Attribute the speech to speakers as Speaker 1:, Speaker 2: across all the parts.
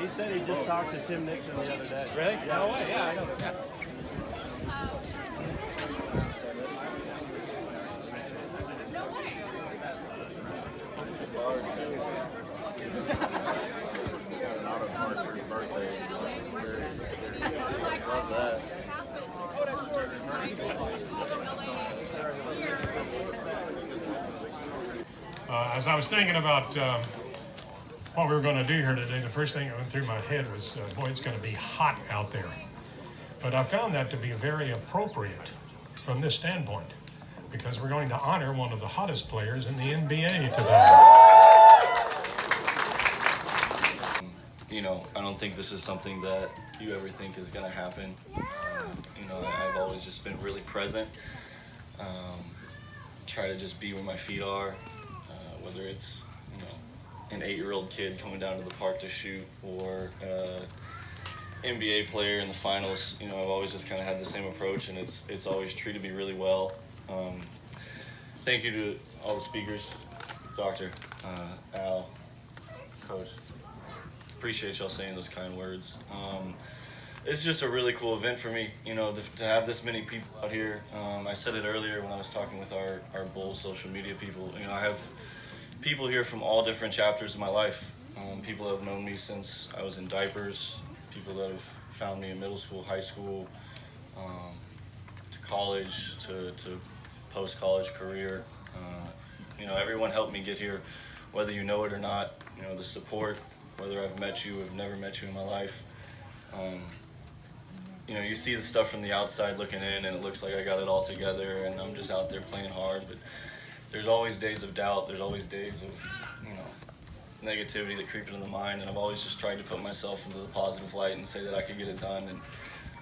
Speaker 1: He said he just talked to Tim Nixon the other day.
Speaker 2: Really?
Speaker 1: Yeah.
Speaker 2: No way. Yeah, I know. Yeah.
Speaker 3: As I was thinking about what we were going to do here today, the first thing that went through my head was, boy, it's going to be hot out there. But I found that to be very appropriate from this standpoint, because we're going to honor one of the hottest players in the NBA today.
Speaker 4: You know, I don't think this is something that you ever think is going to happen. You know, I've always just been really present. Try to just be where my feet are, whether it's, you know, an 8-year-old kid coming down to the park to shoot or NBA player in the finals. You know, I've always just kind of had the same approach, and it's always treated me really well. Thank you to all the speakers, Doctor, Al, Coach. Appreciate y'all saying those kind words. It's just a really cool event for me, you know, to have this many people out here. I said it earlier when I was talking with our Bulls social media people. You know, I have people here from all different chapters of my life. People that have known me since I was in diapers, people that have found me in middle school, high school, to college, to post-college career. You know, everyone helped me get here, whether you know it or not. You know, the support, whether I've met you or have never met you in my life. You know, you see the stuff from the outside looking in, and it looks like I got it all together, and I'm just out there playing hard. But there's always days of doubt. There's always days of, you know, negativity that creep into the mind, and I've always just tried to put myself into the positive light and say that I could get it done. And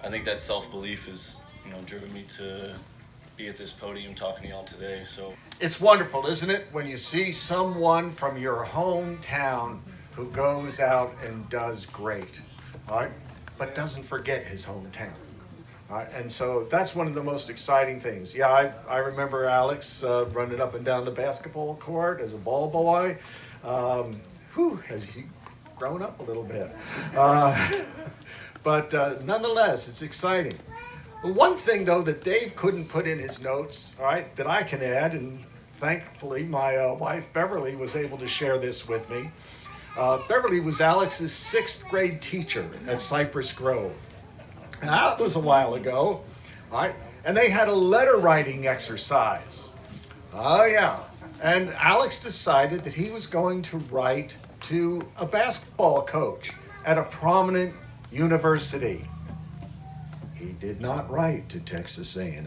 Speaker 4: I think that self-belief is, you know, driven me to be at this podium talking to y'all today. So
Speaker 5: it's wonderful, isn't it, when you see someone from your hometown who goes out and does great, all right, but doesn't forget his hometown. All right, and so that's one of the most exciting things. Yeah, I remember Alex running up and down the basketball court as a ball boy. Has he grown up a little bit? But nonetheless, it's exciting. One thing, though, that Dave couldn't put in his notes, all right, that I can add, and thankfully my wife Beverly was able to share this with me. Beverly was Alex's 6th grade teacher at Cypress Grove. Now, that was a while ago, all right? And they had a letter writing exercise. Oh, yeah. And Alex decided that he was going to write to a basketball coach at a prominent university. He did not write to Texas A&M.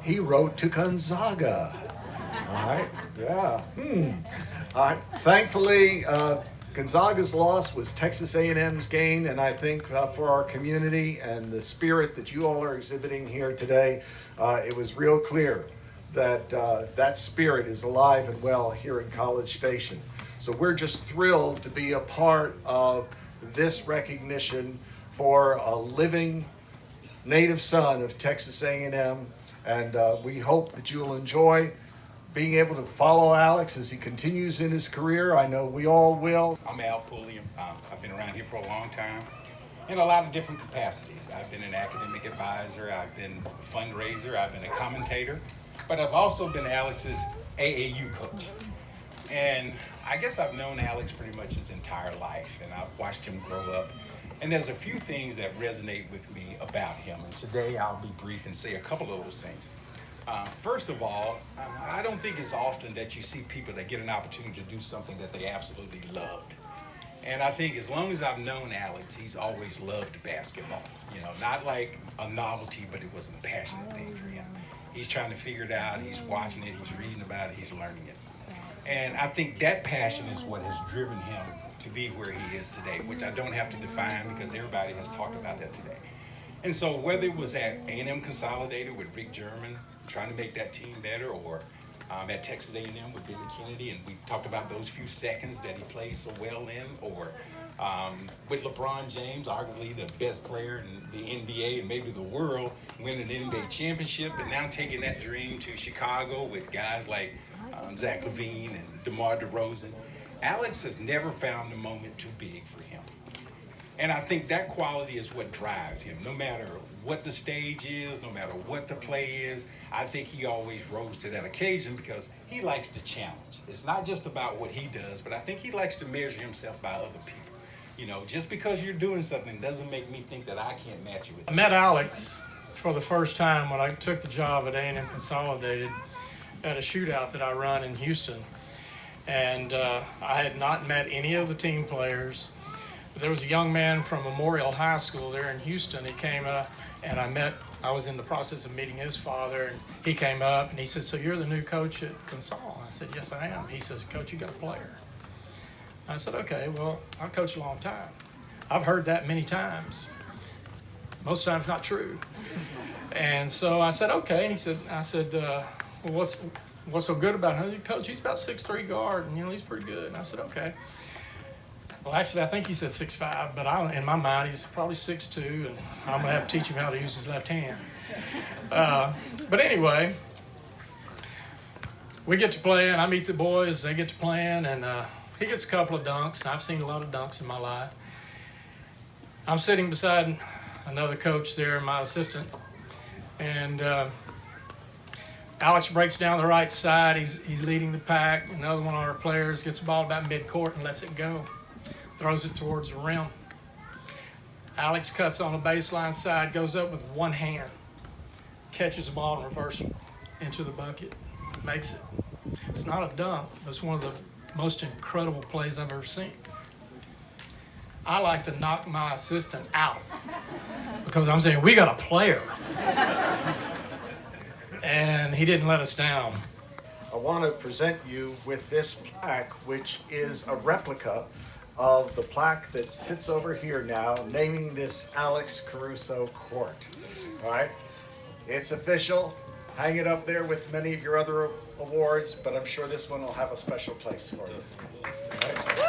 Speaker 5: He wrote to Gonzaga. All right, yeah. All right. Thankfully, Gonzaga's loss was Texas A&M's gain, and I think for our community and the spirit that you all are exhibiting here today, it was real clear that that spirit is alive and well here in College Station. So we're just thrilled to be a part of this recognition for a living native son of Texas A&M, and we hope that you'll enjoy being able to follow Alex as he continues in his career. I know we all will.
Speaker 6: I'm Al Pulliam. I've been around here for a long time in a lot of different capacities. I've been an academic advisor, I've been a fundraiser, I've been a commentator, but I've also been Alex's AAU coach. And I guess I've known Alex pretty much his entire life, and I've watched him grow up. And there's a few things that resonate with me about him. And today I'll be brief and say a couple of those things. First of all, I don't think it's often that you see people that get an opportunity to do something that they absolutely loved. And I think as long as I've known Alex, he's always loved basketball. You know, not like a novelty, but it was a passionate thing for him. He's trying to figure it out, he's watching it, he's reading about it, he's learning it. And I think that passion is what has driven him to be where he is today, which I don't have to define because everybody has talked about that today. And so whether it was at A&M Consolidated with Rick German, trying to make that team better, or at Texas A&M with Billy Kennedy, and we talked about those few seconds that he played so well in, or with LeBron James, arguably the best player in the NBA and maybe the world, winning an NBA championship, and now taking that dream to Chicago with guys like Zach LaVine and DeMar DeRozan. Alex has never found the moment too big for him. And I think that quality is what drives him. No matter what the stage is, no matter what the play is, I think he always rose to that occasion because he likes to challenge. It's not just about what he does, but I think he likes to measure himself by other people. You know, just because you're doing something doesn't make me think that I can't match you with
Speaker 2: I
Speaker 6: it.
Speaker 2: met Alex for the first time when I took the job at A&M Consolidated at a shootout that I run in Houston. And I had not met any of the team players. There was a young man from Memorial High School there in Houston. He came up and I was in the process of meeting his father, and he came up and he said, "So you're the new coach at Consol?" I said, "Yes, I am." He says, "Coach, you got a player." I said, "Okay, well, I coached a long time. I've heard that many times. Most times not true." And so I said, "Okay." And I said, "Well, what's so good about him?" "Coach, he's about 6'3" guard, and he's pretty good." And I said, "Okay." Well, actually, I think he said 6'5", but in my mind, he's probably 6'2", and I'm gonna have to teach him how to use his left hand. But anyway, we get to playing. I meet the boys; they get to playing, and he gets a couple of dunks. And I've seen a lot of dunks in my life. I'm sitting beside another coach there, my assistant, and Alex breaks down the right side. He's leading the pack. Another one of our players gets the ball about midcourt and lets it go. Throws it towards the rim. Alex cuts on the baseline side, goes up with one hand, catches the ball in reverse into the bucket, makes it. It's not a dunk, but it's one of the most incredible plays I've ever seen. I like to knock my assistant out because I'm saying, we got a player. And he didn't let us down.
Speaker 5: I want to present you with this plaque, which is a replica of the plaque that sits over here now, naming this Alex Caruso court. All right? It's official. Hang it up there with many of your other awards, but I'm sure this one will have a special place for you. All right?